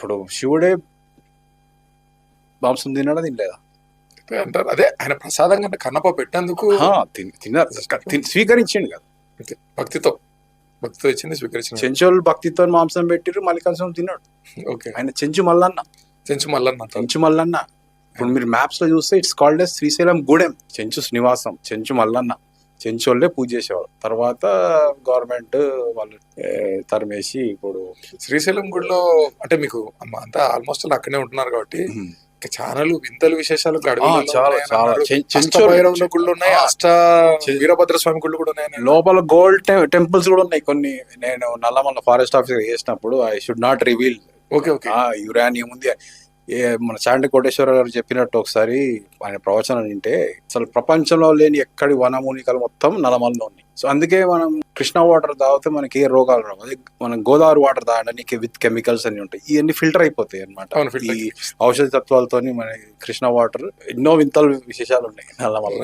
ఇప్పుడు శివుడే మాంసం తిన్నాడా తినలేదా? అంటారు అదే ఆయన ప్రసాదంగా కన్నప్ప పెట్టేందుకు తిన్నారు, స్వీకరించండి కదా భక్తితో ఇచ్చింది స్వీకరించింది. చెంచోళ్ళు భక్తితో మాంసం పెట్టిరు, మల్లికార్జున తిన్నాడు. ఓకే, ఆయన చెంచు మల్లన్న. ఇప్పుడు మీరు మ్యాప్స్ లో చూస్తే it's called as Srisailam Gudem, Chenchu నివాసం, చెంచు మల్లన్న. చెంచోళ్ళే పూజ చేసేవాళ్ళు. తర్వాత గవర్నమెంట్ వాళ్ళు తరిమేసి ఇప్పుడు శ్రీశైలం గుడిలో అంటే మీకు అంతా ఆల్మోస్ట్ అక్కడే ఉంటున్నారు కాబట్టి ఛానల్ వింతలు విశేషాలు గుళ్ళు ఉన్నాయి, వీరభద్ర స్వామి గుళ్ళు కూడా ఉన్నాయి, లోపల గోల్డ్ టెంపుల్స్ కూడా ఉన్నాయి కొన్ని. నేను నల్లమల్ల ఫారెస్ట్ ఆఫీసర్ చేసినప్పుడు I should not reveal. Uranium ఉంది. మన చాండి కోటేశ్వర గారు చెప్పినట్టు ఒకసారి ఆయన ప్రవచనం వింటే అసలు ప్రపంచంలో లేని ఎక్కడి వనమూలికలు మొత్తం నల్లమల్లో ఉన్నాయి. సో అందుకే మనం కృష్ణా వాటర్ తాగితే మనకి ఏ రోగాలు రావు. అదే మనం గోదావరి వాటర్ తాగడానికి విత్ కెమికల్స్ అన్ని ఉంటాయి, ఇవన్నీ ఫిల్టర్ అయిపోతాయి అనమాట. ఈ ఔషధ తత్వాలతోని మన కృష్ణా వాటర్ ఎన్నో వింతలు విశేషాలు ఉన్నాయి నల్లమల్ల.